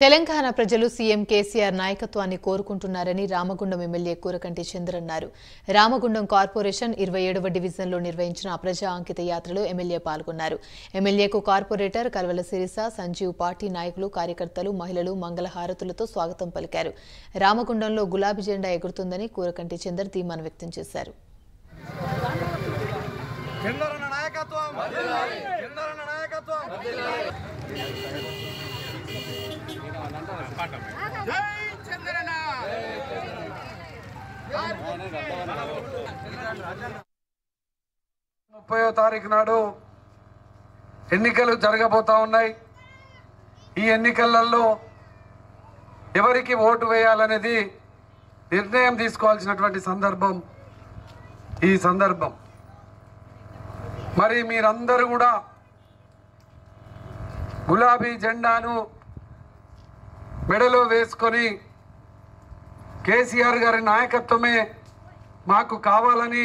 తెలంగాణ ప్రజలు సీఎం కేసీఆర్ నాయకత్వాన్ని కోరుకుంటున్నారని రామగుండం ఎమ్మెల్యే కూరకంటి చంద్ర అన్నారు. రామగుండం కార్పొరేషన్ 27వ డివిజన్లో నిర్వహించిన ప్రజా అంకిత యాత్రలో ఎమ్మెల్యే పాల్గొన్నారు. ఎమ్మెల్యేకు కార్పొరేటర్ కల్వల శిరీష, సంజీవ్, పార్టీ నాయకులు, కార్యకర్తలు, మహిళలు మంగళహారతులతో స్వాగతం పలికారు. రామగుండంలో గులాబీ జెండా ఎగురుతుందని కూరకంటి చంద్ర ధీమాను వ్యక్తం చేశారు. తారీఖు నాడు ఎన్నికలు జరగబోతా ఉన్నాయి. ఈ ఎన్నికలలో ఎవరికి ఓటు వేయాలనేది నిర్ణయం తీసుకోవాల్సినటువంటి సందర్భం ఈ సందర్భం. మరి మీరందరూ కూడా గులాబీ జెండాను మెడలో వేసుకొని కేసీఆర్ గారి నాయకత్వమే మాకు కావాలని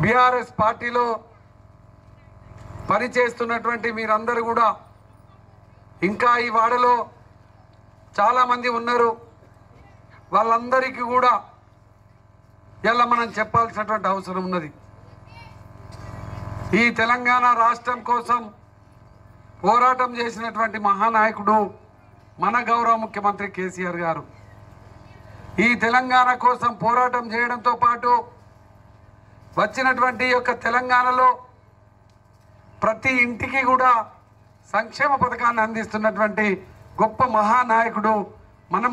బీఆర్ఎస్ పార్టీలో పనిచేస్తున్నటువంటి మీరందరూ కూడా, ఇంకా ఈ వాడలో చాలామంది ఉన్నారు, వాళ్ళందరికీ కూడా ఇలా మనం చెప్పాల్సినటువంటి అవసరం ఉన్నది. ఈ తెలంగాణ రాష్ట్రం కోసం పోరాటం చేసినటువంటి మహానాయకుడు మన గౌరవ ముఖ్యమంత్రి కేసీఆర్ గారు. ఈ తెలంగాణ కోసం పోరాటం చేయడంతో పాటు వచ్చినటువంటి యొక్క తెలంగాణలో ప్రతి ఇంటికి కూడా సంక్షేమ పథకాన్ని అందిస్తున్నటువంటి గొప్ప మహానాయకుడు